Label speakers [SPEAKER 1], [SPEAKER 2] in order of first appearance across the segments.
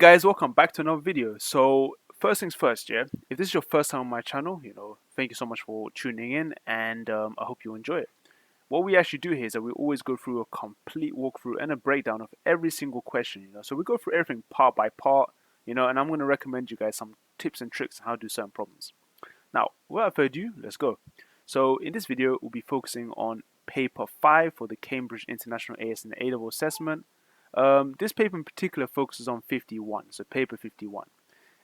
[SPEAKER 1] Guys, welcome back to another video. So first things first, yeah, if this is your first time on my channel, thank you so much for tuning in, and I hope you enjoy it. What we actually do here is that we always go through a complete walkthrough and a breakdown of every single question, so we go through everything part by part, and I'm going to recommend you guys some tips and tricks on how to do certain problems. Now, without further ado, let's go. So in this video, we'll be focusing on paper 5 for the Cambridge International AS and A-level assessment. This paper in particular focuses on 51, so paper 51.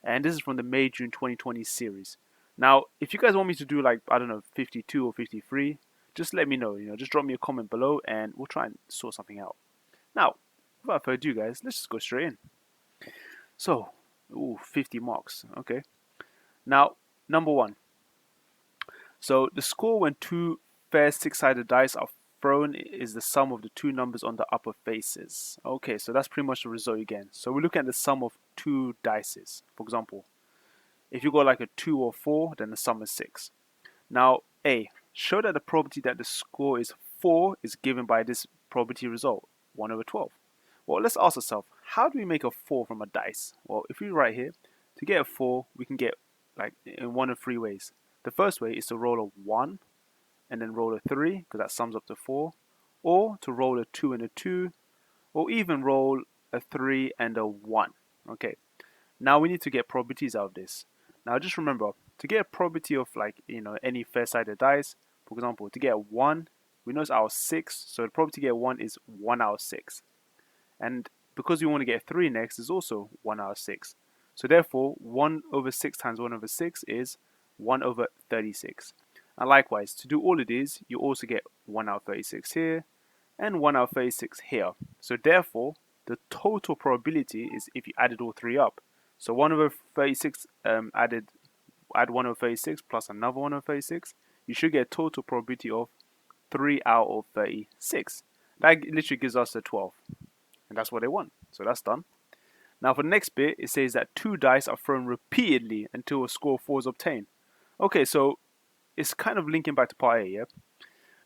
[SPEAKER 1] And this is from the May-June 2020 series. Now, if you guys want me to do like, I don't know, 52 or 53, just let me know, just drop me a comment below and we'll try and sort something out. Now, without further ado guys, let's just go straight in. So, 50 marks, okay. Now, number 1. So, the score when two fair six-sided dice are thrown is the sum of the two numbers on the upper faces. Okay, so that's pretty much the result again. So we're looking at the sum of two dices. For example, if you got like a 2 or 4, then the sum is 6. Now, A, show that the probability that the score is 4 is given by this probability result, 1 over 12. Well, let's ask ourselves, how do we make a 4 from a dice? Well, if we write here, to get a 4, we can get like in one of 3 ways. The first way is to roll a 1, and then roll a 3, because that sums up to 4, or to roll a 2 and a 2, or even roll a 3 and a 1. Okay, now we need to get probabilities out of this. Now just remember, to get a probability of like, any fair-sided dice, for example, to get a 1, we know it's out of 6, so the probability to get 1 is 1 out of 6. And because we want to get a 3 next, is also 1 out of 6. So therefore, 1 over 6 times 1 over 6 is 1 over 36. And likewise, to do all of these, you also get 1 out of 36 here, and 1 out of 36 here. So therefore, the total probability is if you added all 3 up. So 1 over 36 add 1 over 36 plus another 1 over 36, you should get a total probability of 3 out of 36. That literally gives us a 12. And that's what they want. So that's done. Now for the next bit, it says that 2 dice are thrown repeatedly until a score of 4 is obtained. Okay, so it's kind of linking back to part A, yeah?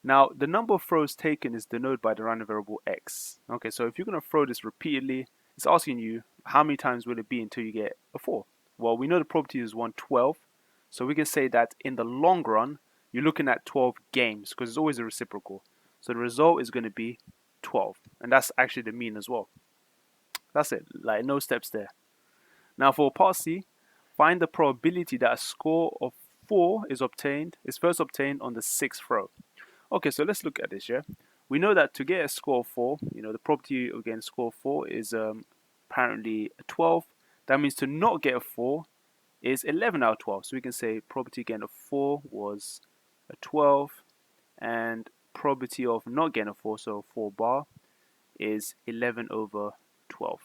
[SPEAKER 1] Now, the number of throws taken is denoted by the random variable x. Okay, so if you're going to throw this repeatedly, it's asking you how many times will it be until you get a 4. Well, we know the probability is 1/12, so we can say that in the long run, you're looking at 12 games, because it's always a reciprocal. So the result is going to be 12, and that's actually the mean as well. That's it, like no steps there. Now for part C, find the probability that a score of 4 is first obtained on the 6th throw. Okay, so let's look at this, yeah? We know that to get a score of 4, the probability of getting a score of 4 is apparently 12. That means to not get a 4 is 11 out of 12. So we can say probability getting a 4 was a 12, and probability of not getting a 4, so 4 bar, is 11 over 12.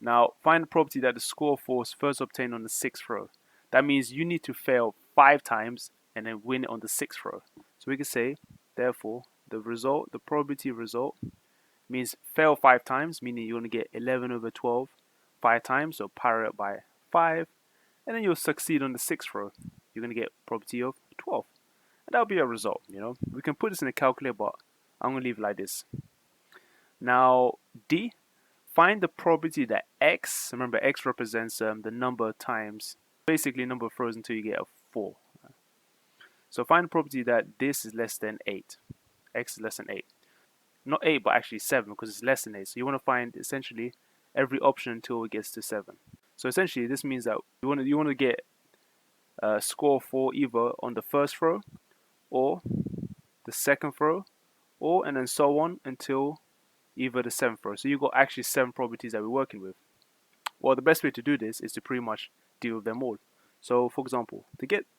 [SPEAKER 1] Now, find the probability that the score of 4 is first obtained on the 6th throw. That means you need to fail 5 times and then win it on the 6th throw. So we can say, therefore, the probability result means fail 5 times, meaning you're going to get 11 over 12 5 times, so power it by 5, and then you'll succeed on the 6th throw. You're going to get probability of 12. And that'll be a result, We can put this in a calculator, but I'm going to leave it like this. Now, D. Find the probability that x, remember x represents the number of times, basically number of throws until you get a 4. So find the probability that this is less than 8. X is less than 8. Not 8, but actually 7, because it's less than 8. So you want to find essentially every option until it gets to 7. So essentially this means that you want to get a score of 4 either on the first throw, or the second throw, and then so on until either the 7th throw. So you've got actually 7 probabilities that we're working with. Well, the best way to do this is to pretty much deal with them all. So for example,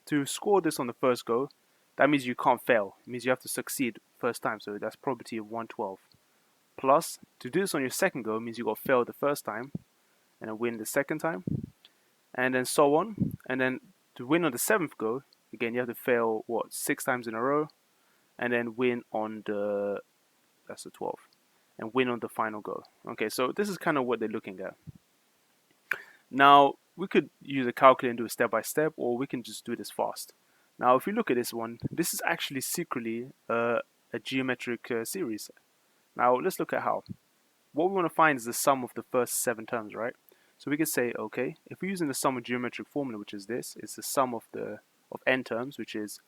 [SPEAKER 1] to score this on the first go, that means you can't fail. It means you have to succeed first time, so that's probability of 1/12. Plus, to do this on your second go means you got to fail the first time and then win the second time, and then so on. And then to win on the 7th go, again you have to fail 6 times in a row, and then win on that's the 12th. And win on the final go. Okay, so this is kind of what they're looking at. Now, we could use a calculator and do it step by step, or we can just do this fast. Now, if you look at this one, this is actually secretly a geometric series. Now, let's look at how. What we want to find is the sum of the first 7 terms, right? So we can say, okay, if we're using the sum of geometric formula, which is this, it's the sum of n terms, which is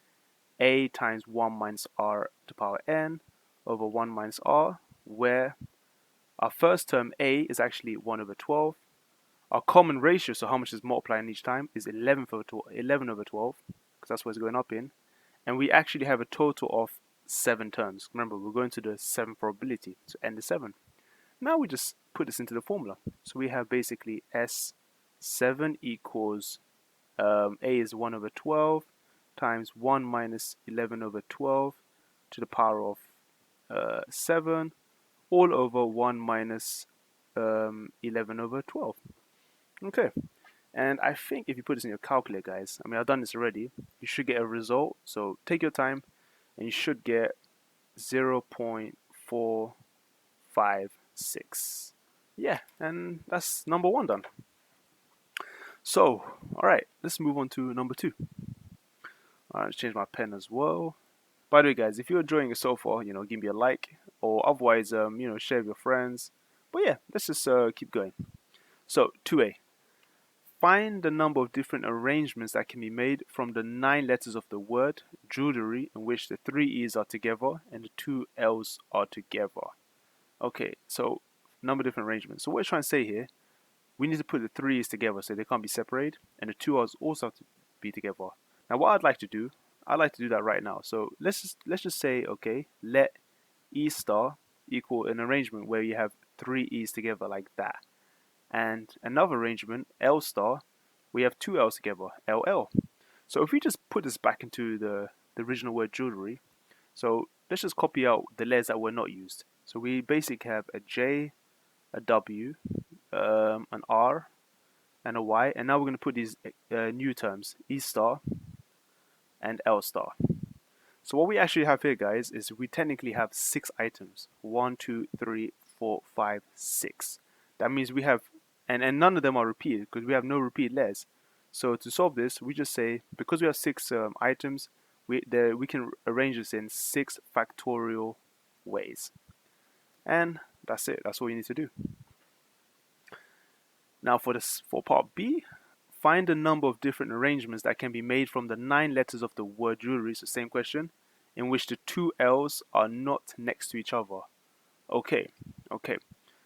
[SPEAKER 1] a times 1 minus r to the power n over 1 minus r, where our first term a is actually 1 over 12. Our common ratio, so how much is multiplying each time, is 11 over 12, because that's what it's going up in. And we actually have a total of 7 terms. Remember, we're going to the 7 probability, so n is 7. Now we just put this into the formula. So we have basically S7 equals a is 1 over 12 times 1 minus 11 over 12 to the power of 7 all over 1 minus 11 over 12. Okay, and I think if you put this in your calculator, guys, I mean, I've done this already, you should get a result. So take your time, and you should get 0.456. Yeah, and that's number 1 done. So, alright, let's move on to number 2. Alright, let's change my pen as well. By the way, guys, if you're enjoying it so far, give me a like, or otherwise, share with your friends. But yeah, let's just keep going. So, 2a. Find the number of different arrangements that can be made from the 9 letters of the word jewelry, in which the 3 E's are together and the 2 L's are together. Okay, so number of different arrangements. So what we're trying to say here, we need to put the 3 E's together so they can't be separated, and the 2 L's also have to be together. Now what I'd like to do that right now. So let's just say, okay, let E star equal an arrangement where you have 3 E's together like that. And another arrangement, L star, we have 2 L's together, LL. So if we just put this back into the original word jewelry, so let's just copy out the letters that were not used. So we basically have a J, a W, an R, and a Y, and now we're going to put these new terms, E star and L star. So what we actually have here, guys, is we technically have 6 items. 1, 2, 3, 4, 5, 6. That means we have, and none of them are repeated because we have no repeated letters. So to solve this, we just say, because we have 6 items, we can arrange this in 6 factorial ways. And that's it. That's all you need to do. Now for part B, find the number of different arrangements that can be made from the 9 letters of the word jewelry. So same question, in which the 2 L's are not next to each other. Okay.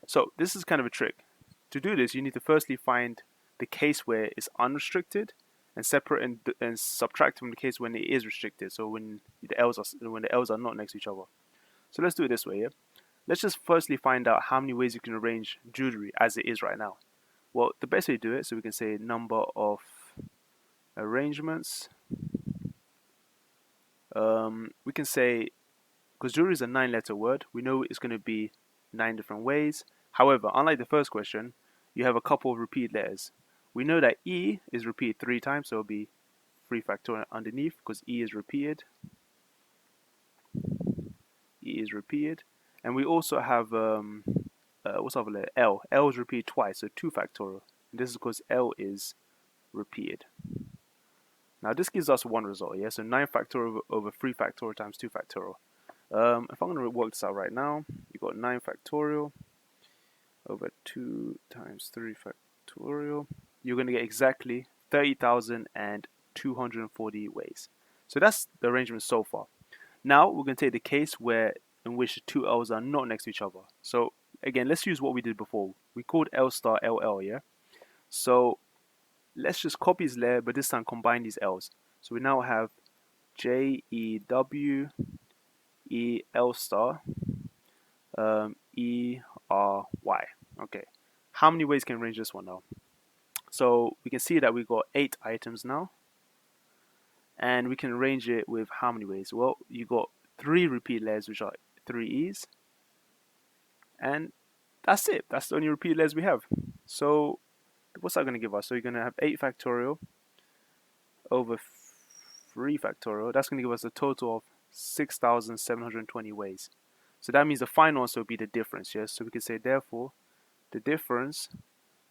[SPEAKER 1] So this is kind of a trick. To do this, you need to firstly find the case where it's unrestricted, and separate and subtract from the case when it is restricted. So when the L's are not next to each other. So let's do it this way. Yeah. Let's just firstly find out how many ways you can arrange jewelry as it is right now. Well, the best way to do it, so we can say number of arrangements. We can say, because jewelry is a 9-letter word, we know it's going to be 9 different ways. However, unlike the first question, you have a couple of repeat letters. We know that E is repeated 3 times, so it'll be 3 factorial underneath because E is repeated. E is repeated. And we also have, what's the other letter? L. L is repeated twice, so 2 factorial. And this is because L is repeated. Now this gives us one result, yeah? So 9 factorial over 3 factorial times 2 factorial. If I'm going to work this out right now, you've got 9 factorial over 2 times 3 factorial. You're going to get exactly 30,240 ways. So that's the arrangement so far. Now we're going to take the case in which the 2 L's are not next to each other. So again, let's use what we did before. We called L star LL, yeah? So let's just copy his layer, but this time combine these L's. So we now have J, E, W, E, L star, E, R, Y. Okay. How many ways can we arrange this one now? So we can see that we've got 8 items now. And we can arrange it with how many ways? Well, you got 3 repeat layers, which are 3 E's. And that's it. That's the only repeat layers we have. So what's that going to give us? So you're going to have 8 factorial over 3 factorial. That's going to give us a total of 6,720 ways. So that means the final answer will be the difference, yes? So we can say, therefore, the difference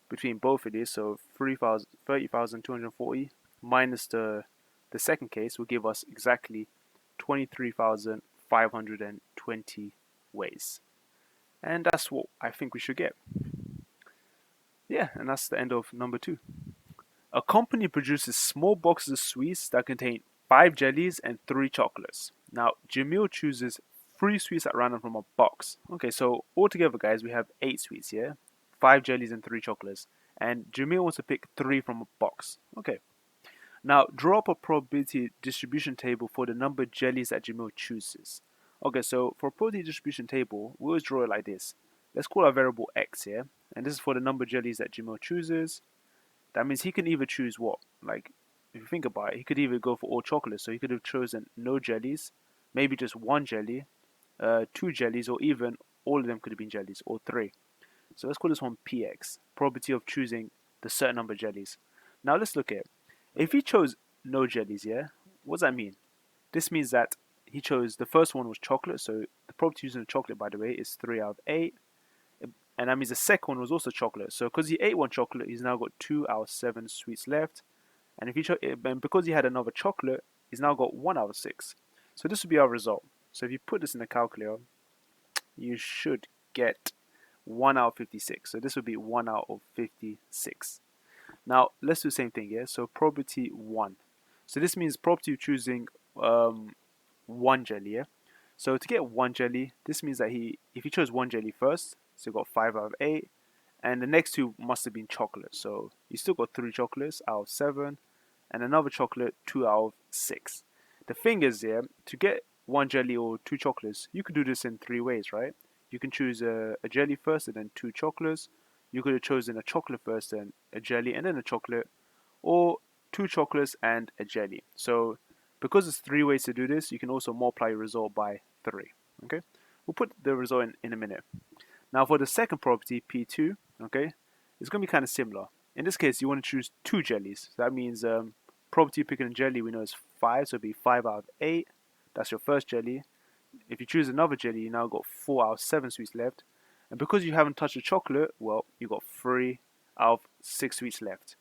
[SPEAKER 1] between both of these, so 30,240 minus the second case, will give us exactly 23,520 ways. And that's what I think we should get. Yeah, and that's the end of number 2. A company produces small boxes of sweets that contain 5 jellies and 3 chocolates. Now, Jamil chooses 3 sweets at random from a box. Okay, so altogether, guys, we have 8 sweets here, 5 jellies and 3 chocolates. And Jamil wants to pick 3 from a box. Okay, now draw up a probability distribution table for the number of jellies that Jamil chooses. Okay, so for a probability distribution table, we always draw it like this. Let's call our variable x here, and this is for the number of jellies that Jamil chooses. That means he can either choose what? Like, if you think about it, he could either go for all chocolate. So he could have chosen no jellies, maybe just 1 jelly, 2 jellies, or even all of them could have been jellies, or 3. So let's call this one px, probability of choosing the certain number of jellies. Now let's look at it. If he chose no jellies, yeah, what does that mean? This means that he chose the first one was chocolate. So the probability using the chocolate, by the way, is 3 out of 8. And that means the second one was also chocolate. So because he ate 1 chocolate, he's now got 2 out of 7 sweets left. And if and because he had another chocolate, he's now got 1 out of 6. So this would be our result. So if you put this in the calculator, you should get 1 out of 56. So this would be 1 out of 56. Now let's do the same thing here. So probability 1. So this means probability of choosing 1 jelly. Yeah. So to get 1 jelly, this means that if he chose 1 jelly first, so he got 5 out of 8, and the next 2 must have been chocolate. So you still got 3 chocolates out of 7, and another chocolate 2 out of 6. The thing is, yeah, to get 1 jelly or 2 chocolates, you could do this in 3 ways, right? You can choose a jelly first and then 2 chocolates. You could have chosen a chocolate first and a jelly and then a chocolate, or 2 chocolates and a jelly. So because there's 3 ways to do this, you can also multiply your result by 3. Okay, we'll put the result in a minute. Now for the second property, P2, okay, it's going to be kind of similar. In this case, you want to choose 2 jellies. So that means probability of picking a jelly we know is 5, so it'll be 5 out of 8. That's your first jelly. If you choose another jelly, you now got 4 out of 7 sweets left. And because you haven't touched the chocolate, well, you got 3 out of 6 sweets left.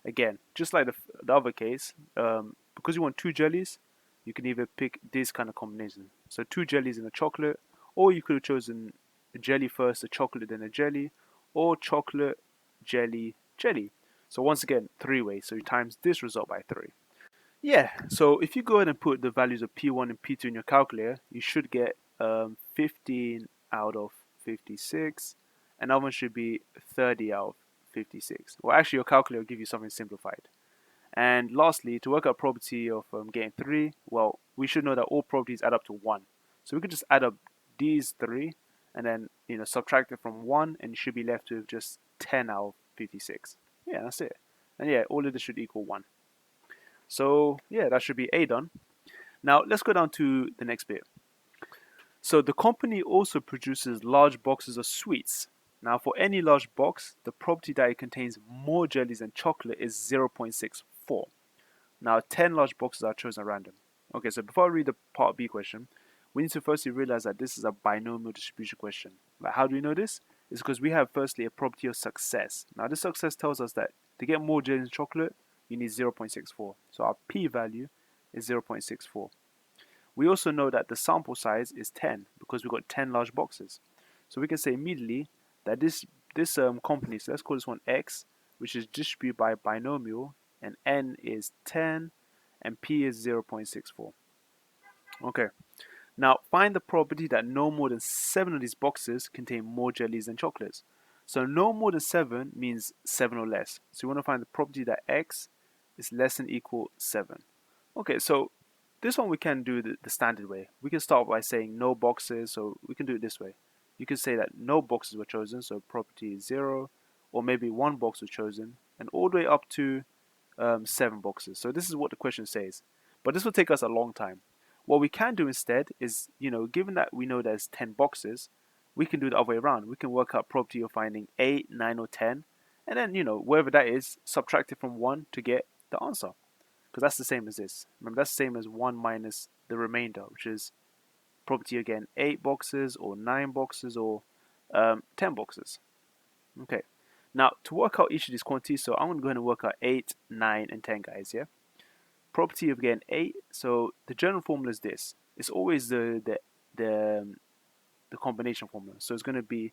[SPEAKER 1] Again, just like the other case, because you want 2 jellies, you can either pick this kind of combination. So 2 jellies and a chocolate, or you could have chosen a jelly first, a chocolate, then a jelly, or chocolate, jelly, jelly. So once again, 3 ways. So you times this result by 3. Yeah, so if you go ahead and put the values of P1 and P2 in your calculator, you should get 15 out of 56, and that one should be 30 out of 56. Well, actually, your calculator will give you something simplified. And lastly, to work out probability of getting 3, well, we should know that all probabilities add up to 1. So we could just add up these 3, and then subtract it from 1, and you should be left with just 10 out of 56. Yeah, that's it. And yeah, all of this should equal 1. So yeah, that should be A done. Now let's go down to the next bit. So the company also produces large boxes of sweets. Now for any large box, the probability that it contains more jellies than chocolate is 0.64. Now 10 large boxes are chosen at random. Okay, so before I read the part B question, we need to firstly realize that this is a binomial distribution question. Like, how do we know this? It's because we have firstly a probability of success. Now this success tells us that to get more jellies than chocolate, you need 0.64. So our p-value is 0.64. We also know that the sample size is 10 because we've got 10 large boxes. So we can say immediately that this company, so let's call this one x, which is distributed by binomial, and n is 10, and p is 0.64. Okay, now find the probability that no more than 7 of these boxes contain more jellies than chocolates. So no more than 7 means 7 or less. So we want to find the probability that x is less than equal 7. Okay, so this one we can do the standard way. We can start by saying no boxes, so we can do it this way. You can say that no boxes were chosen, so probability is 0, or maybe 1 box was chosen, and all the way up to 7 boxes. So this is what the question says. But this will take us a long time. What we can do instead is, given that we know there's 10 boxes, we can do the other way around. We can work out probability of finding 8, 9, or 10, and then, wherever that is, subtract it from 1 to get the answer. Because that's the same as this. Remember, that's the same as 1 minus the remainder, which is probability again 8 boxes or 9 boxes or 10 boxes. Okay. Now, to work out each of these quantities, so I'm going to go ahead and work out 8, 9, and 10, guys, yeah? Probability of getting 8, so the general formula is this. It's always the combination formula. So it's going to be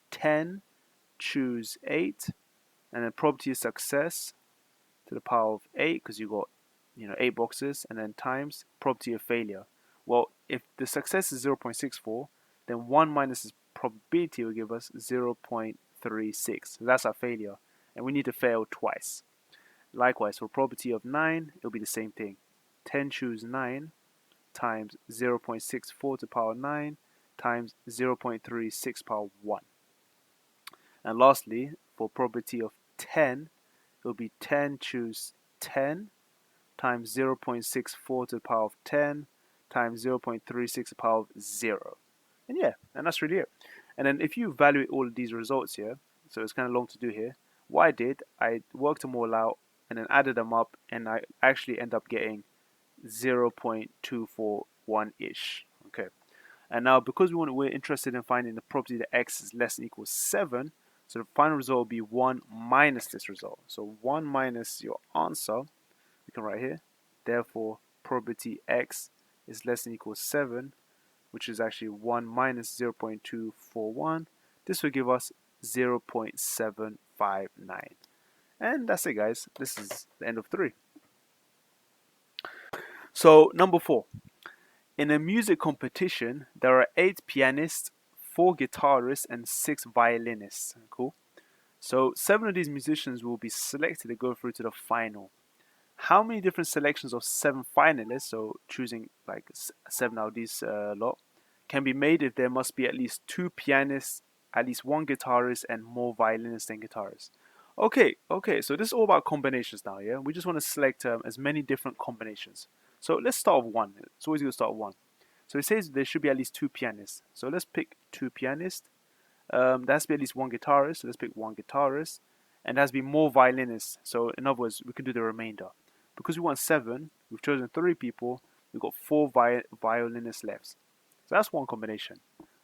[SPEAKER 1] 10, choose 8, and then probability of success to the power of 8, because you got 8 boxes, and then times probability of failure. Well, if the success is 0.64, then 1 minus its probability will give us 0.36. So that's our failure, and we need to fail twice. Likewise, for probability of 9, it'll be the same thing. 10 choose 9 times 0.64 to the power 9 times 0.36 power 1. And lastly, for probability of 10, it will be 10 choose 10 times 0.64 to the power of 10 times 0.36 to the power of 0. And yeah, and that's really it. And then if you evaluate all of these results here, so it's kind of long to do here, what I did, I worked them all out and then added them up, and I actually end up getting 0.241-ish. Okay. And now because we're interested in finding the probability that x is less than or equals 7, so the final result will be 1 minus this result. So 1 minus your answer, we can write here. Therefore, probability x is less than or equals 7, which is actually 1 minus 0.241. This will give us 0.759. And that's it, guys. This is the end of 3. So, number 4. In a music competition, there are 8 pianists, 4 guitarists, and 6 violinists. Cool. So 7 of these musicians will be selected to go through to the final. How many different selections of 7 finalists, so choosing like 7 out of these lot, can be made if there must be at least 2 pianists, at least 1 guitarist, and more violinists than guitarists? Okay, so this is all about combinations now, yeah? We just want to select as many different combinations. So let's start with 1. It's always good to start with 1. So it says there should be at least 2 pianists. So let's pick 2 pianists. There has to be at least 1 guitarist. So let's pick 1 guitarist. And there has to be more violinists. So in other words, we can do the remainder. Because we want 7, we've chosen 3 people. We've got 4 violinists left. So that's one combination.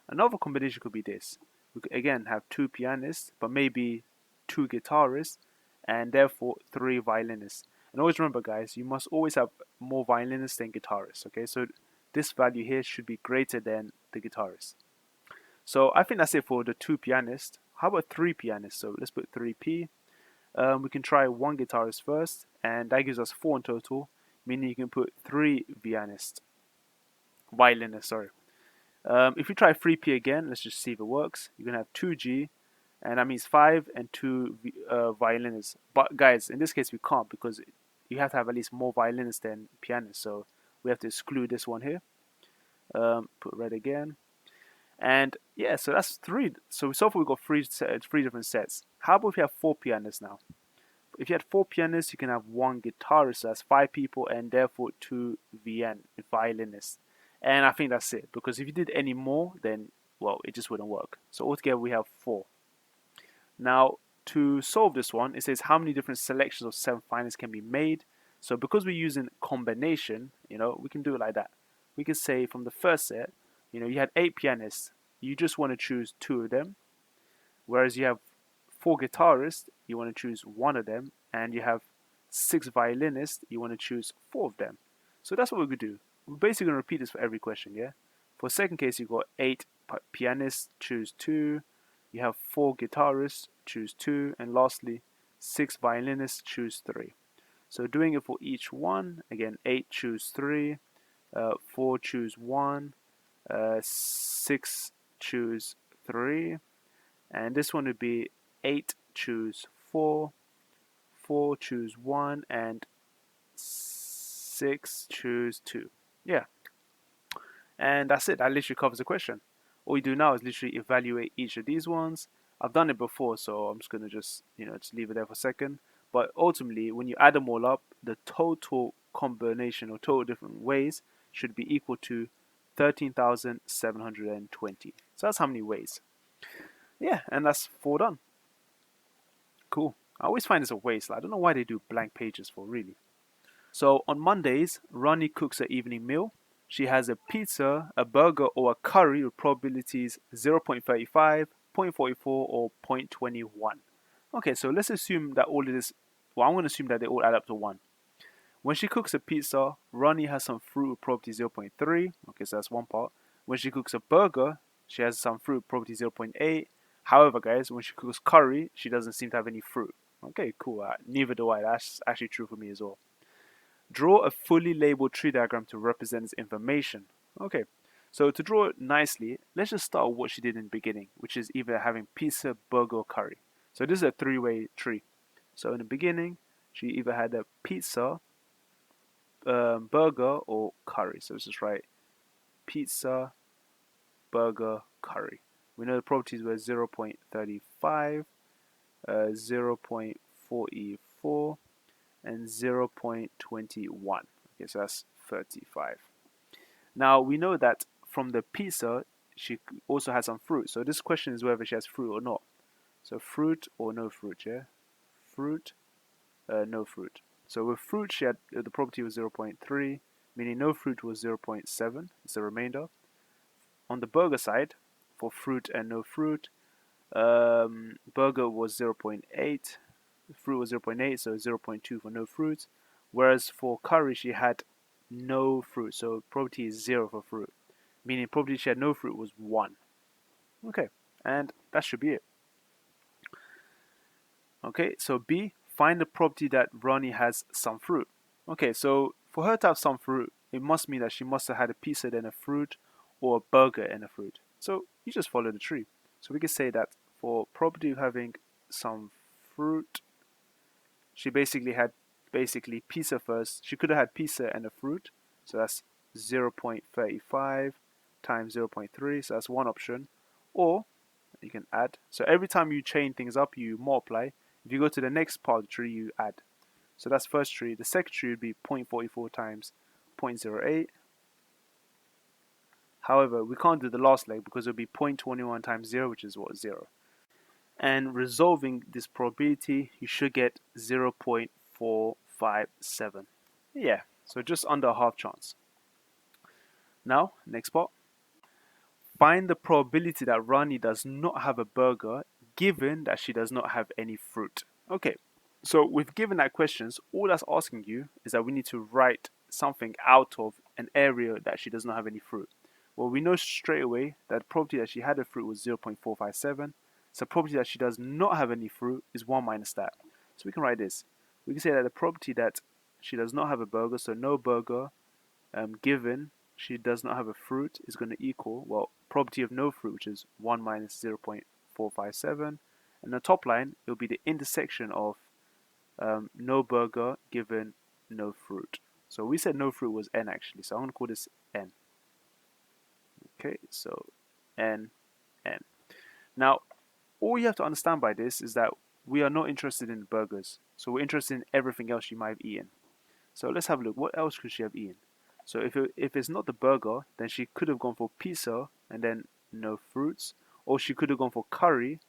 [SPEAKER 1] Another combination could be this. We could again have 2 pianists, but maybe 2 guitarists, and therefore 3 violinists. And always remember, guys, you must always have more violinists than guitarists. Okay, so this value here should be greater than the guitarist. So I think that's it for the 2 pianists. How about 3 pianists? So let's put 3p. We can try 1 guitarist first, and that gives us 4 in total, meaning you can put 3 violinists. If we try 3p again, let's just see if it works. You're going to have 2g, and that means 5 and 2 violinists. But guys, in this case we can't, because you have to have at least more violinists than pianists, so we have to exclude this one here. Put red again. And yeah, so that's 3. So far we've got 3 different sets. How about if you have 4 pianists now? If you had 4 pianists, you can have 1 guitarist, so that's 5 people, and therefore 2 violinists. And I think that's it, because if you did any more, then, well, it just wouldn't work. So altogether we have 4. Now, to solve this one, it says how many different selections of 7 finalists can be made. So because we're using combination, we can do it like that. We can say from the first set, you had 8 pianists. You just want to choose 2 of them. Whereas you have 4 guitarists, you want to choose 1 of them. And you have 6 violinists, you want to choose 4 of them. So that's what we're going to do. We're basically going to repeat this for every question, yeah? For the second case, you've got 8 pianists, choose 2. You have 4 guitarists, choose 2. And lastly, 6 violinists, choose 3. So doing it for each one, again, 8 choose 3, 4 choose 1, 6 choose 3, and this one would be 8 choose 4, 4 choose 1, and 6 choose 2. Yeah. And that's it. That literally covers the question. All you do now is literally evaluate each of these ones. I've done it before, so I'm just going to just leave it there for a second. But ultimately, when you add them all up, the total combination or total different ways should be equal to 13,720. So that's how many ways. Yeah, and that's 4 done. Cool. I always find this a waste. I don't know why they do blank pages for, really. So on Mondays, Ronnie cooks her evening meal. She has a pizza, a burger, or a curry with probabilities 0.35, 0.44, or 0.21. Okay, so let's assume that all of this, I'm going to assume that they all add up to 1. When she cooks a pizza, Ronnie has some fruit with probability 0.3. Okay, so that's one part. When she cooks a burger, she has some fruit with probability 0.8. However, guys, when she cooks curry, she doesn't seem to have any fruit. Okay, cool. Neither do I. That's actually true for me as well. Draw a fully labeled tree diagram to represent its information. Okay, so to draw it nicely, let's just start with what she did in the beginning, which is either having pizza, burger, or curry. So this is a three-way tree. So in the beginning, she either had a pizza, burger, or curry. So let's just write pizza, burger, curry. We know the properties were 0.35, 0.44, and 0.21. Okay, so that's 35. Now we know that from the pizza, she also has some fruit. So this question is whether she has fruit or not. So fruit or no fruit, yeah? Fruit, no fruit. So with fruit, she had the property was 0.3, meaning no fruit was 0.7. It's the remainder. On the burger side, for fruit and no fruit, burger was 0.8, fruit was 0.8, so 0.2 for no fruit. Whereas for curry, she had no fruit, so probability is 0 for fruit, meaning probability she had no fruit was 1. Okay, and that should be it. Okay, so B, find the property that Ronnie has some fruit. Okay, so for her to have some fruit, it must mean that she must have had a pizza then a fruit, or a burger and a fruit. So you just follow the tree. So we can say that for property of having some fruit, she basically had pizza first. She could have had pizza and a fruit. So that's 0.35 times 0.3. So that's one option. Or you can add. So every time you chain things up, you multiply. If you go to the next part of the tree, you add. So that's first tree. The second tree would be 0.44 times 0.08. However, we can't do the last leg because it would be 0.21 times 0, which is what? 0. And resolving this probability, you should get 0.457. Yeah, so just under a half chance. Now, next part. Find the probability that Rani does not have a burger given that she does not have any fruit. Okay, so with given that questions, all that's asking you is that we need to write something out of an area that she does not have any fruit. Well, we know straight away that the probability that she had a fruit was 0.457. So the probability that she does not have any fruit is 1 minus that. So we can write this. We can say that the probability that she does not have a burger, so no burger, given she does not have a fruit, is going to equal, well, probability of no fruit, which is 1 minus 0.457. And the top line, it will be the intersection of no burger given no fruit. So we said no fruit was n actually, so I'm going to call this n. Okay, so n, n. Now, all you have to understand by this is that we are not interested in burgers. So we're interested in everything else she might have eaten. So let's have a look. What else could she have eaten? So if it's not the burger, then she could have gone for pizza and then no fruits. Or she could have gone for curry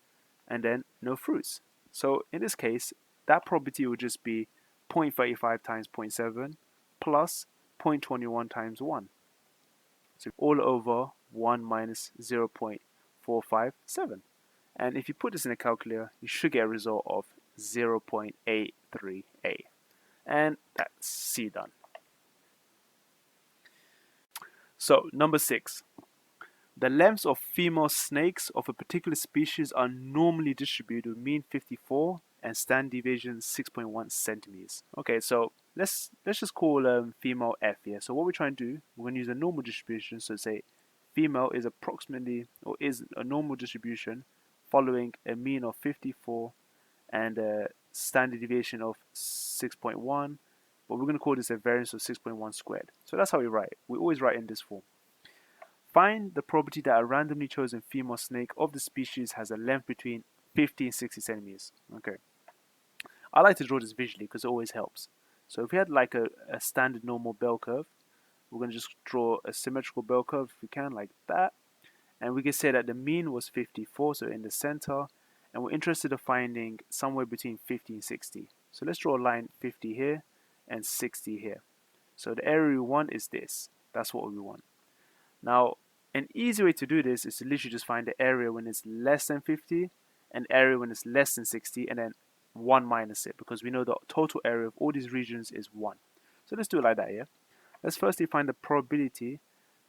[SPEAKER 1] and then no fruits. So in this case, that probability would just be 0.35 times 0.7 plus 0.21 times 1. So all over 1 minus 0.457. And if you put this in a calculator, you should get a result of 0.83a. And that's C done. So, number 6. The lengths of female snakes of a particular species are normally distributed with mean 54 and standard deviation 6.1 centimeters. Okay, so let's just call female F here. So what we're trying to do, we're going to use a normal distribution. So say female is approximately, or is a normal distribution following a mean of 54 and a standard deviation of 6.1. But we're going to call this a variance of 6.1 squared. So that's how we write. We always write in this form. Find the probability that a randomly chosen female snake of the species has a length between 50 and 60 centimeters. Okay. I like to draw this visually because it always helps. So if we had like a standard normal bell curve, we're going to just draw a symmetrical bell curve if we can, like that. And we can say that the mean was 54, so in the center. And we're interested in finding somewhere between 50 and 60. So let's draw a line 50 here and 60 here. So the area we want is this. That's what we want. Now, an easy way to do this is to literally just find the area when it's less than 50 and area when it's less than 60 and then 1 minus it, because we know the total area of all these regions is 1. So let's do it like that, yeah? Let's firstly find the probability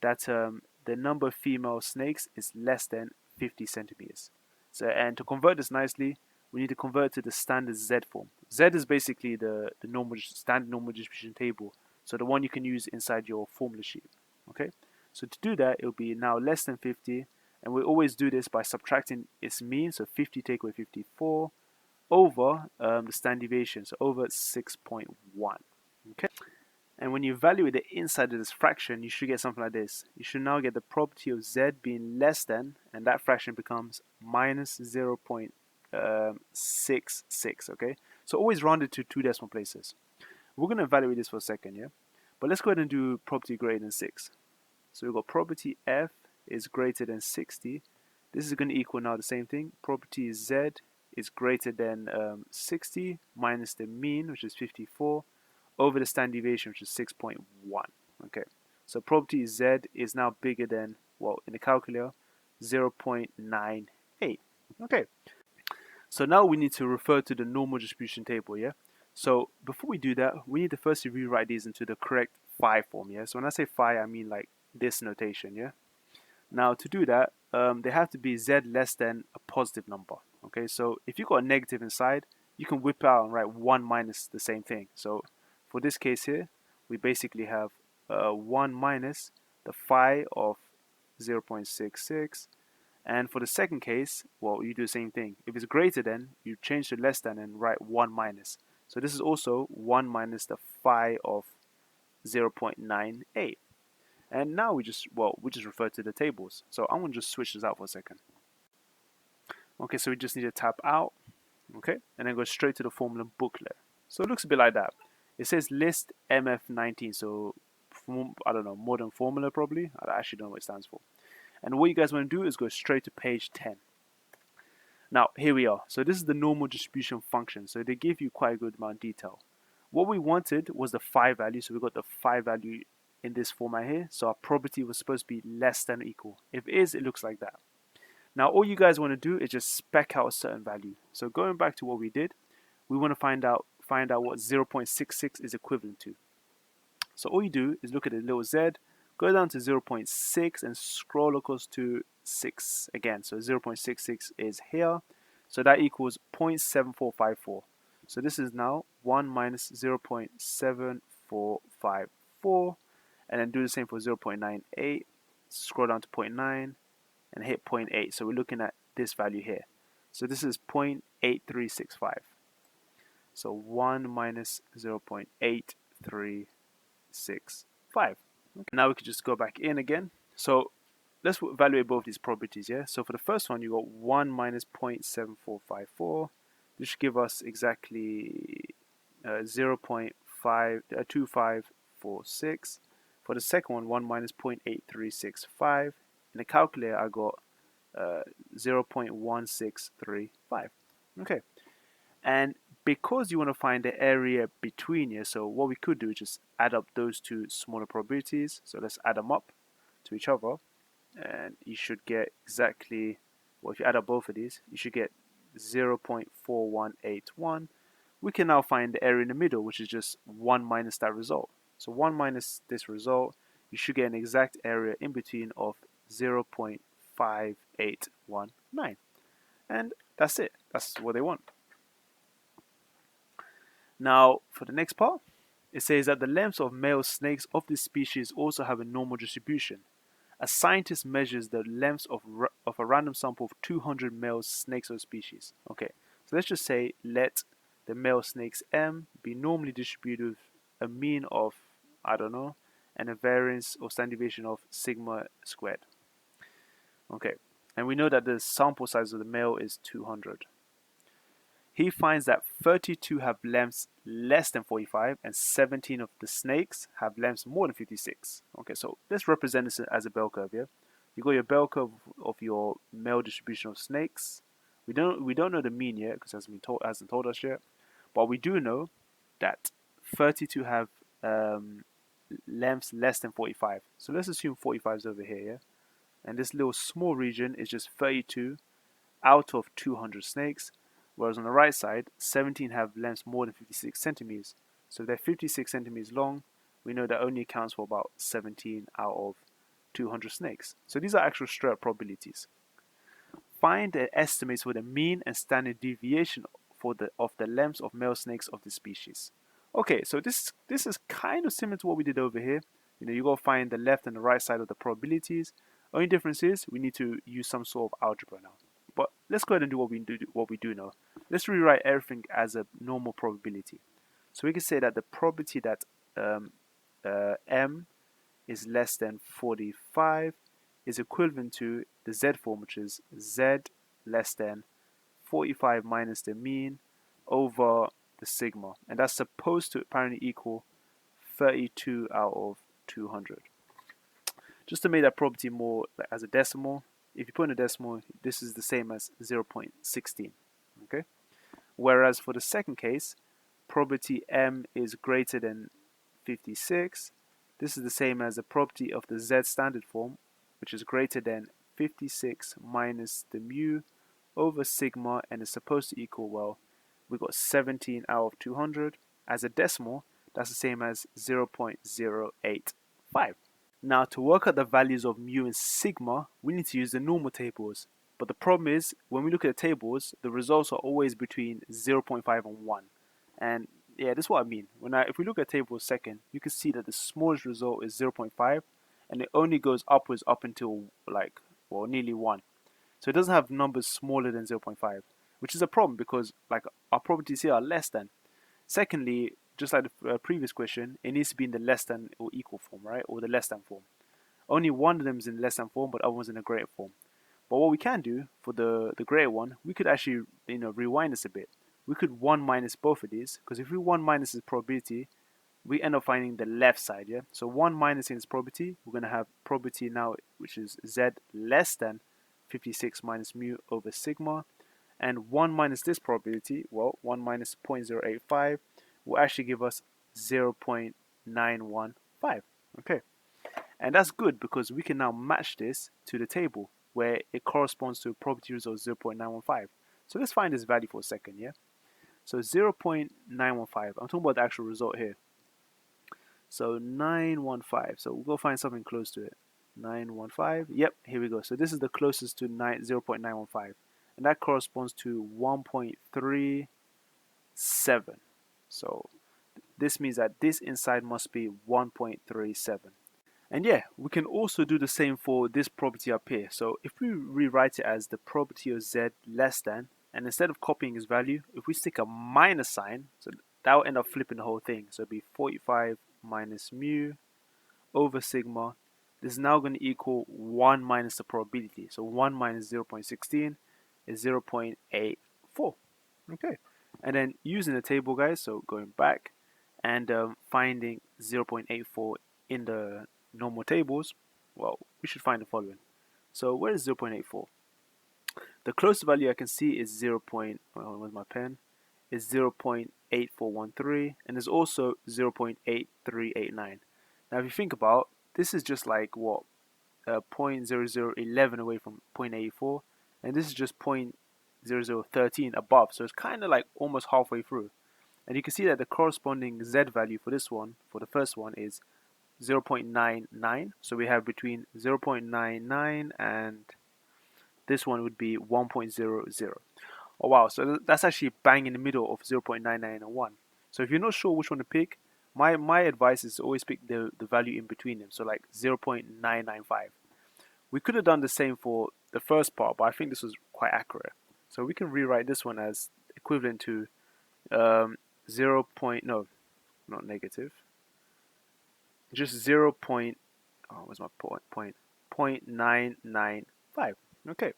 [SPEAKER 1] that the number of female snakes is less than 50 centimeters. So, and to convert this nicely, we need to convert it to the standard Z form. Z is basically the standard normal distribution table, so the one you can use inside your formula sheet. Okay, so to do that, it will be now less than 50, and we always do this by subtracting its mean, so 50 take away 54, over the standard deviation, so over 6.1. Okay, and when you evaluate the inside of this fraction, you should get something like this. You should now get the property of Z being less than, and that fraction becomes minus 0.66, okay? So always round it to 2 decimal places. We're going to evaluate this for a second, yeah? But let's go ahead and do property greater than 6. So we've got property F is greater than 60. This is going to equal now the same thing. Property Z is greater than 60 minus the mean, which is 54, over the standard deviation, which is 6.1. Okay, so property Z is now bigger than, well, in the calculator, 0.98. Okay, so now we need to refer to the normal distribution table, yeah? So before we do that, we need to firstly rewrite these into the correct phi form, yeah? So when I say phi, I mean like this notation, yeah? Now to do that, they have to be Z less than a positive number, okay? So if you've got a negative inside, you can whip out and write 1 minus the same thing. So for this case here, we basically have 1 minus the phi of 0.66. And for the second case, well, you do the same thing. If it's greater than, you change to less than and write 1 minus. So this is also 1 minus the phi of 0.98. And now we just refer to the tables. So I'm going to just switch this out for a second. Okay, so we just need to tap out, okay, and then go straight to the formula booklet. So it looks a bit like that. It says list MF19, so I don't know, modern formula probably. I actually don't know what it stands for. And what you guys want to do is go straight to page 10. Now, here we are. So this is the normal distribution function. So they give you quite a good amount of detail. What we wanted was the phi value. So we got the phi value in this format here. So our probability was supposed to be less than or equal. If it is, it looks like that. Now, all you guys want to do is just spec out a certain value. So going back to what we did, we want to find out what 0.66 is equivalent to. So all you do is look at the little z, go down to 0.6 and scroll across to 6 again. So 0.66 is here. So that equals 0.7454. So this is now 1 minus 0.7454. And then do the same for 0.98. Scroll down to 0.9 and hit 0.8. So we're looking at this value here. So this is 0.8365. So 1 minus 0.8365. Okay. Now we can just go back in again. So let's evaluate both these properties, yeah? So for the first one, you got 1 minus 0.7454. This should give us exactly 0.2546. For the second one, 1 minus 0.8365. In the calculator, I got 0.1635. Okay. And because you want to find the area between here, so what we could do is just add up those two smaller probabilities. So let's add them up to each other. And you should get exactly, well, if you add up both of these, you should get 0.4181. We can now find the area in the middle, which is just 1 minus that result. So 1 minus this result, you should get an exact area in between of 0.5819. And that's it. That's what they want. Now, for the next part, it says that the lengths of male snakes of this species also have a normal distribution. A scientist measures the lengths of a random sample of 200 male snakes of the species. Okay, so let's just say let the male snakes M be normally distributed with a mean of, I don't know, and a variance or standard deviation of sigma squared. Okay, and we know that the sample size of the male is 200. He finds that 32 have lengths less than 45 and 17 of the snakes have lengths more than 56. Okay, so let's represent this as a bell curve here. You got your bell curve of your male distribution of snakes. We don't know the mean yet because it hasn't told us yet, but we do know that 32 have lengths less than 45. So let's assume 45 is over here, yeah? And this little small region is just 32 out of 200 snakes. Whereas on the right side, 17 have lengths more than 56 centimeters. So if they're 56 centimeters long, we know that only accounts for about 17 out of 200 snakes. So these are actual straight up probabilities. find the estimates for the mean and standard deviation of the lengths of male snakes of the species. Okay, so this is kind of similar to what we did over here. You gotta find the left and the right side of the probabilities. Only difference is we need to use some sort of algebra now. But let's go ahead and do what we do know. Let's rewrite everything as a normal probability. So we can say that the probability that m is less than 45 is equivalent to the z form, which is z less than 45 minus the mean over the sigma, and that's supposed to apparently equal 32 out of 200. Just to make that probability more like as a decimal, if you put in a decimal, this is the same as 0.16. Okay. Whereas for the second case, probability m is greater than 56. This is the same as the probability of the z standard form, which is greater than 56 minus the mu over sigma, and is supposed to equal, well, we got 17 out of 200. As a decimal, that's the same as 0.085. Now, to work out the values of mu and sigma, we need to use the normal tables. But the problem is, when we look at the tables, the results are always between 0.5 and 1. And yeah, this is what I mean. If we look at table second, you can see that the smallest result is 0.5, and it only goes upwards up until nearly 1. So it doesn't have numbers smaller than 0.5, which is a problem because our probabilities here are less than. Secondly, just like the previous question, it needs to be in the less than or equal form, right? Or the less than form. Only one of them is in the less than form, but other one's in a greater form. But what we can do for the greater one, we could actually rewind this a bit. We could 1 minus both of these, because if we 1 minus this probability, we end up finding the left side, yeah? So 1 minus its probability, we're going to have probability now, which is z less than 56 minus mu over sigma. And 1 minus this probability, well, 1 minus 0.085 will actually give us 0.915. Okay. And that's good because we can now match this to the table where it corresponds to a probability result of 0.915. So let's find this value for a second, yeah? So 0.915, I'm talking about the actual result here. So 915, so we'll go find something close to it. 915, yep, here we go. So this is the closest to 0.915. And that corresponds to 1.37. So this means that this inside must be 1.37. And yeah, we can also do the same for this probability up here. So if we rewrite it as the probability of z less than, and instead of copying its value, if we stick a minus sign, so that will end up flipping the whole thing. So it'll be 45 minus mu over sigma. This is now going to equal 1 minus the probability. So 1 minus 0.16 is 0.84. Okay. And then using the table, guys, so going back and finding 0.84 in the normal tables, well, we should find the following. So where is 0.84? The closest value I can see is 0.where's my pen? Is 0.8413, and there's also 0.8389. Now, if you think about, this is just like what 0.0011 away from 0.84, and this is just 0.0013 above. So it's kind of like almost halfway through. And you can see that the corresponding z value for this one, for the first one, is 0.99. So we have between 0.99 and this one would be 1.00. Oh wow, so that's actually bang in the middle of 0.99 and 1. So if you're not sure which one to pick, my advice is to always pick the value in between them. So like 0.995. We could have done the same for the first part, but I think this was quite accurate. So we can rewrite this one as equivalent to 0. No, not negative. Just 0. Where's my point? 0.995. Okay.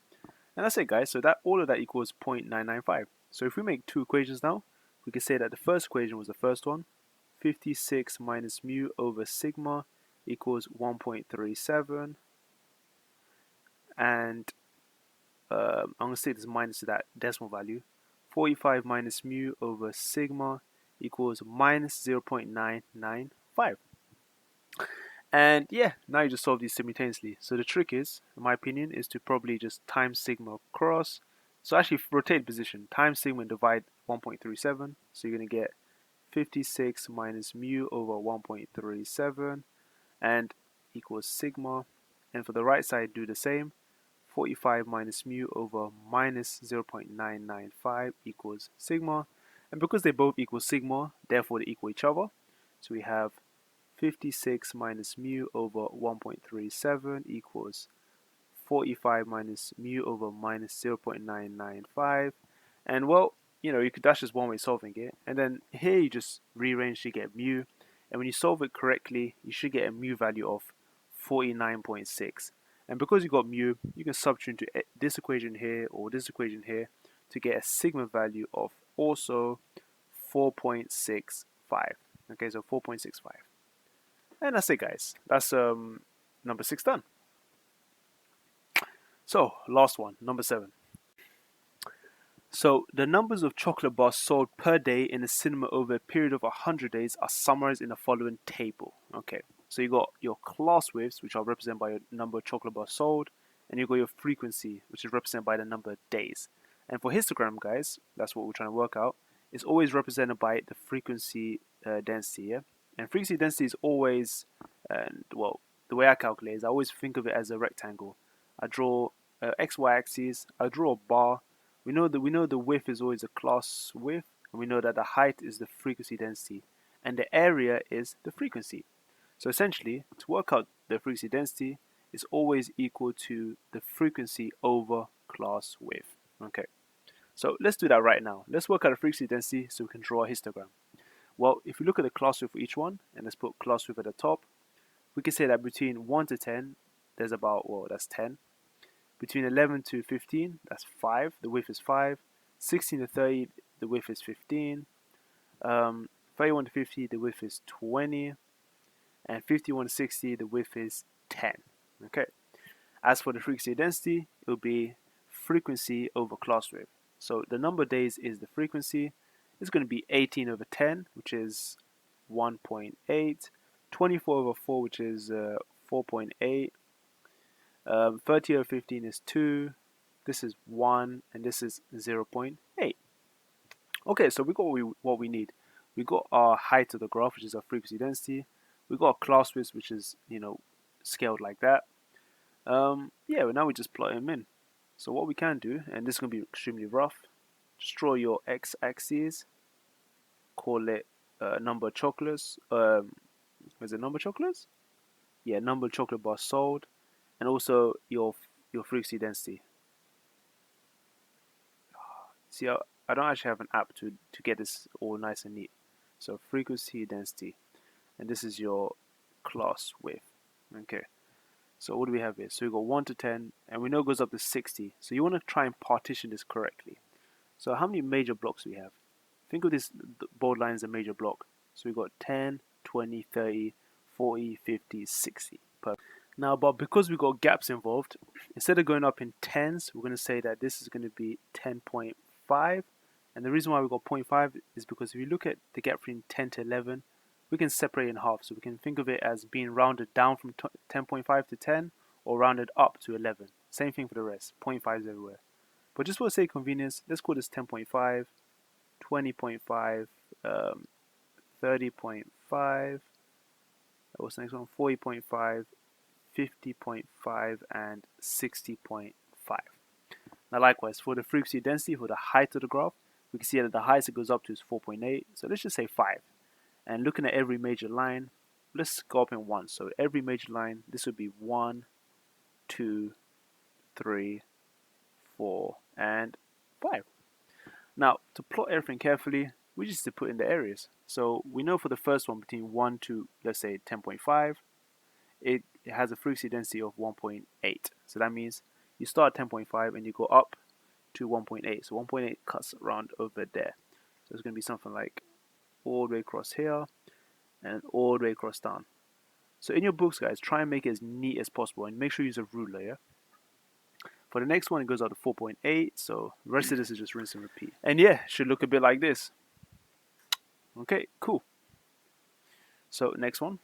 [SPEAKER 1] And that's it, guys. So that all of that equals 0.995. So if we make two equations now, we can say that the first equation was the first one. 56 minus mu over sigma equals 1.37. And I'm going to say this minus to that decimal value. 45 minus mu over sigma equals minus 0.995. And yeah, now you just solve these simultaneously. So the trick is, in my opinion, is to probably just times sigma across. So actually rotate position, times sigma and divide 1.37. So you're going to get 56 minus mu over 1.37 and equals sigma. And for the right side, do the same. 45 minus mu over minus 0.995 equals sigma. And because they both equal sigma, therefore they equal each other. So we have 56 minus mu over 1.37 equals 45 minus mu over minus 0.995. And well, that's just one way of solving it. And then here you just rearrange to get mu. And when you solve it correctly, you should get a mu value of 49.6. And because you got mu, you can substitute into this equation here or this equation here to get a sigma value of also 4.65. Okay, so 4.65. And that's it, guys. That's number 6 done. So last one, number 7. So the numbers of chocolate bars sold per day in a cinema over a period of 100 days are summarized in the following table. Okay, so you got your class widths, which are represented by your number of chocolate bars sold, and you got your frequency, which is represented by the number of days. And for histogram, guys, that's what we're trying to work out. It's always represented by the frequency density, yeah? And frequency density is always, well, the way I calculate is I always think of it as a rectangle. I draw XY axis, I draw a bar. We know the width is always a class width, and we know that the height is the frequency density, and the area is the frequency. So essentially, to work out the frequency density is always equal to the frequency over class width. Okay, so let's do that right now. Let's work out the frequency density so we can draw a histogram. Well, if you look at the class width for each one, and let's put class width at the top, we can say that between 1 to 10, there's about, well, that's 10. Between 11 to 15, that's 5. The width is 5. 16 to 30, the width is 15. 31 to 50, the width is 20. And 51 to 60, the width is 10. Okay. As for the frequency density, it will be frequency over class width. So the number of days is the frequency. It's going to be 18 over 10, which is 1.8. 24 over 4, which is 4.8. 30 over 15 is 2, this is 1, and this is 0.8. Okay, so we got what we need. We got our height of the graph, which is our frequency density. We got our class width, which is, scaled like that. Yeah, now we just plot them in. So what we can do, and this is going to be extremely rough, just draw your x-axis, call it number of chocolates. Is it number of chocolates? Yeah, number of chocolate bars sold. And also your frequency density. See, I don't actually have an app to get this all nice and neat. So frequency density, and this is your class width. Okay, so what do we have here? So we got 1 to 10, and we know it goes up to 60. So you want to try and partition this correctly. So how many major blocks do we have? Think of this bold line as a major block. So we got 10, 20, 30, 40, 50, 60. Perfect. Now, but because we got gaps involved, instead of going up in tens, we're going to say that this is going to be 10.5. And the reason why we got 0.5 is because if you look at the gap between 10 to 11, we can separate it in half. So we can think of it as being rounded down from 10.5 to 10 or rounded up to 11. Same thing for the rest, 0.5s everywhere. But just for the sake of convenience, let's call this 10.5, 20.5, 30.5, what's the next one? 40.5, 50.5, and 60.5. Now likewise, for the frequency density, for the height of the graph, we can see that the highest it goes up to is 4.8. So let's just say 5. And looking at every major line, let's go up in 1. So every major line, this would be 1, 2, 3, 4, and 5. Now, to plot everything carefully, we just need to put in the areas. So we know for the first one, between 1 to, let's say, 10.5, it has a frequency density of 1.8. So that means you start at 10.5 and you go up to 1.8. So 1.8 cuts around over there. So it's going to be something like all the way across here and all the way across down. So in your books, guys, try and make it as neat as possible and make sure you use a ruler, yeah? For the next one, it goes out to 4.8. So the rest of this is just rinse and repeat. And yeah, it should look a bit like this. Okay, cool. So next one.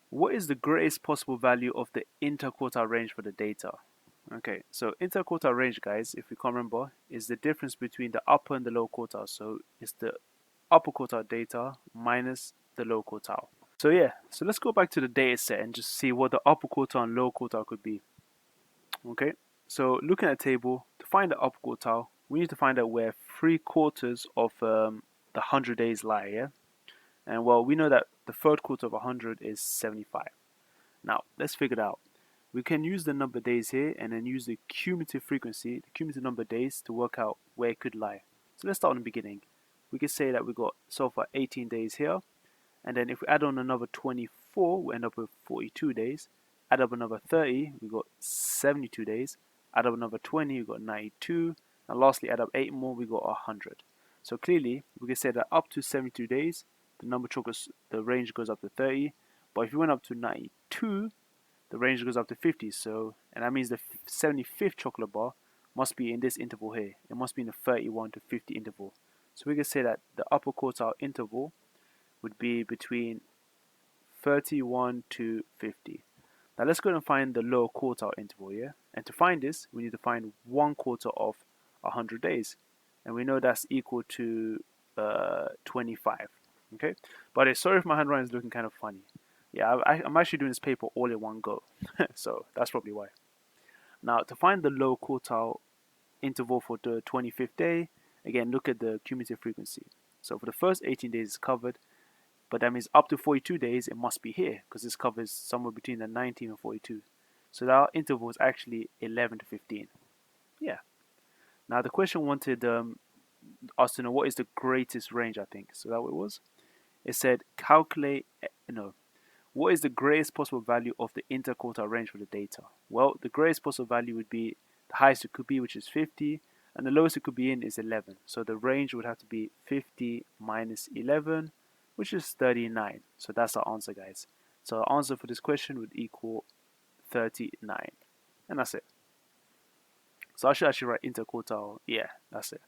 [SPEAKER 1] What is the greatest possible value of the interquartile range for the data? Okay, so interquartile range, guys, if you can't remember, is the difference between the upper and the lower quartile. So it's the upper quartile data minus the lower quartile. So yeah, let's go back to the data set and just see what the upper quartile and lower quartile could be. Okay, So looking at the table, to find the upper quartile, we need to find out where 3/4 of the 100 days lie, yeah? And well, we know that the third quarter of 100 is 75. Now, let's figure it out. We can use the number of days here and then use the cumulative frequency, the cumulative number of days to work out where it could lie. So let's start in the beginning. We could say that we got so far 18 days here, and then if we add on another 24, we end up with 42 days. Add up another 30, we got 72 days. Add up another 20, we got 92. And lastly, add up 8 more, we got 100. So clearly, we can say that up to 72 days, the range goes up to 30. But if you went up to 92, the range goes up to 50. So, and that means the 75th chocolate bar must be in this interval here. It must be in the 31 to 50 interval. So we can say that the upper quartile interval would be between 31 to 50. Now let's go and find the lower quartile interval, yeah? And to find this, we need to find 1/4 of 100 days. And we know that's equal to 25, okay? But sorry if my handwriting is looking kind of funny. Yeah, I'm actually doing this paper all in one go, so that's probably why. Now, to find the low quartile interval for the 25th day, again, look at the cumulative frequency. So for the first 18 days it's covered, but that means up to 42 days it must be here, because this covers somewhere between the 19 and 42. So our interval is actually 11 to 15. Yeah. Now the question wanted us to know what is the greatest range, I think. So that what it was. It said calculate, what is the greatest possible value of the interquartile range for the data? Well, the greatest possible value would be the highest it could be, which is 50, and the lowest it could be in is 11. So the range would have to be 50 minus 11, which is 39. So that's our answer, guys. So our answer for this question would equal 39. And that's it. So I should actually write interquartile. Yeah, that's it.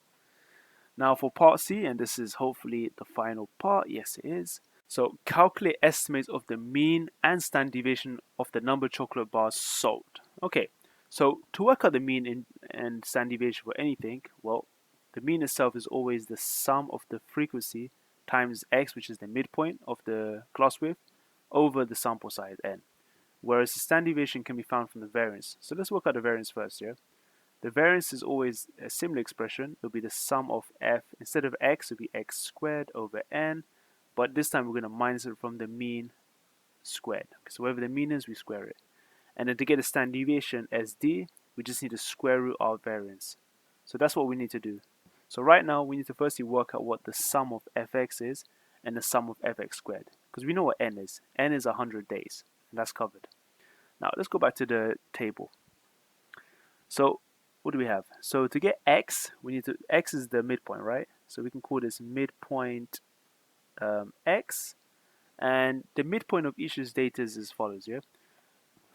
[SPEAKER 1] Now for part C, and this is hopefully the final part. Yes, it is. So calculate estimates of the mean and standard deviation of the number of chocolate bars sold. Okay, so to work out the mean and standard deviation for anything, well, the mean itself is always the sum of the frequency times x, which is the midpoint of the class width, over the sample size n. Whereas the standard deviation can be found from the variance. So let's work out the variance first, yeah? The variance is always a similar expression. It will be the sum of f. Instead of x, it will be x squared over n. But this time we're going to minus it from the mean squared. So whatever the mean is, we square it. And then to get a standard deviation SD, we just need to square root our variance. So that's what we need to do. So right now, we need to firstly work out what the sum of fx is and the sum of fx squared. Because we know what n is. N is 100 days. And that's covered. Now, let's go back to the table. So what do we have? So to get x, x is the midpoint, right? So we can call this midpoint x, and the midpoint of each of these data is as follows, yeah?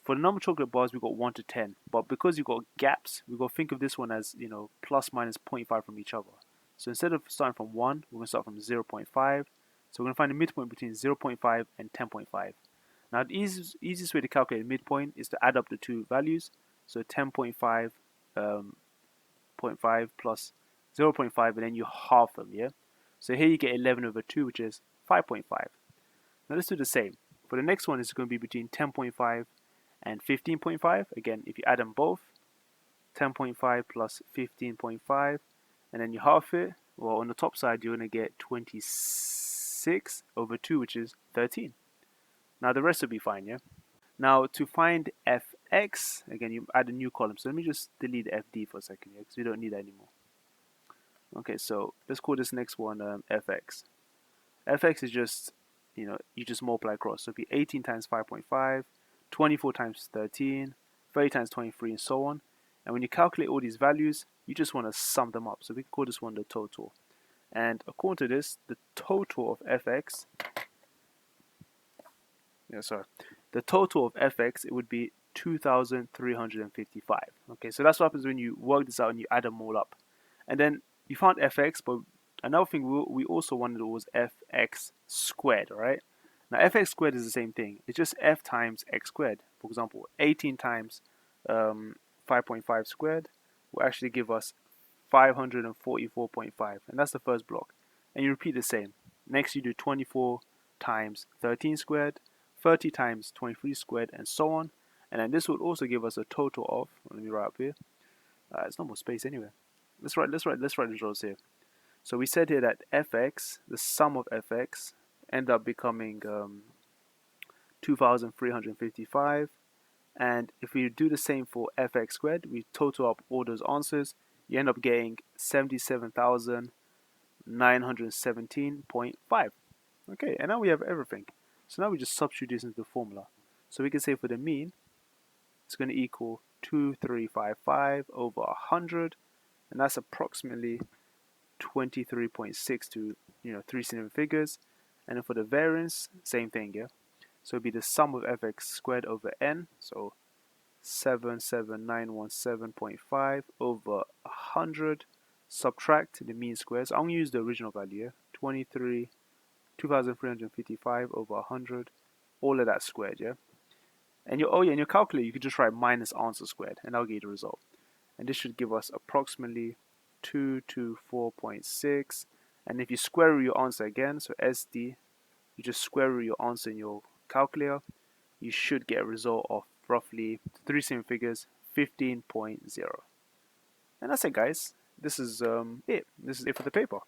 [SPEAKER 1] For the number of chocolate bars, we got 1 to 10, but because you've got gaps, we've got to think of this one as, plus minus 0.5 from each other. So instead of starting from 1, we're going to start from 0.5. So we're going to find the midpoint between 0.5 and 10.5. Now the easiest way to calculate the midpoint is to add up the two values. So 10.5 0.5 plus 0.5, and then you half them, yeah? So here you get 11 over 2, which is 5.5. Now let's do the same. For the next one, it's going to be between 10.5 and 15.5. Again, if you add them both, 10.5 plus 15.5, and then you half it, well, on the top side, you're going to get 26 over 2, which is 13. Now the rest will be fine, yeah? Now to find fx, again, you add a new column. So let me just delete fd for a second, yeah, because we don't need that anymore. Okay, so let's call this next one fx. Fx is just, you just multiply across. So it'll be 18 times 5.5, 24 times 13, 30 times 23, and so on. And when you calculate all these values, you just want to sum them up. So we can call this one the total. And according to this, the total of fx, the total of fx, it would be 2,355. Okay, so that's what happens when you work this out and you add them all up. And then you found fx, but another thing we also wanted was fx squared, right? Now fx squared is the same thing. It's just f times x squared. For example, 18 times 5.5 squared will actually give us 544.5, and that's the first block. And you repeat the same. Next you do 24 times 13 squared, 30 times 23 squared, and so on. And then this would also give us a total of, let me write up here, It's not more space anyway. Let's write the results here. So we said here that fx, the sum of fx, end up becoming 2,355. And if we do the same for fx squared, we total up all those answers, you end up getting 77,917.5. Okay, and now we have everything. So now we just substitute this into the formula. So we can say for the mean, it's going to equal 2355 over 100, and that's approximately 23.6 to 3 significant figures. And then for the variance, same thing, yeah. So it'd be the sum of fx squared over n, so 77917.5 over 100, subtract the mean squares. I'm going to use the original value here, 2,355 over 100, all of that squared, yeah. And in your calculator, you could just write minus answer squared, and that'll get you the result. And this should give us approximately 224.6. And if you square root your answer again, so SD, you just square root your answer in your calculator, you should get a result of roughly 3 significant figures, 15.0. And that's it, guys. This is it. This is it for the paper.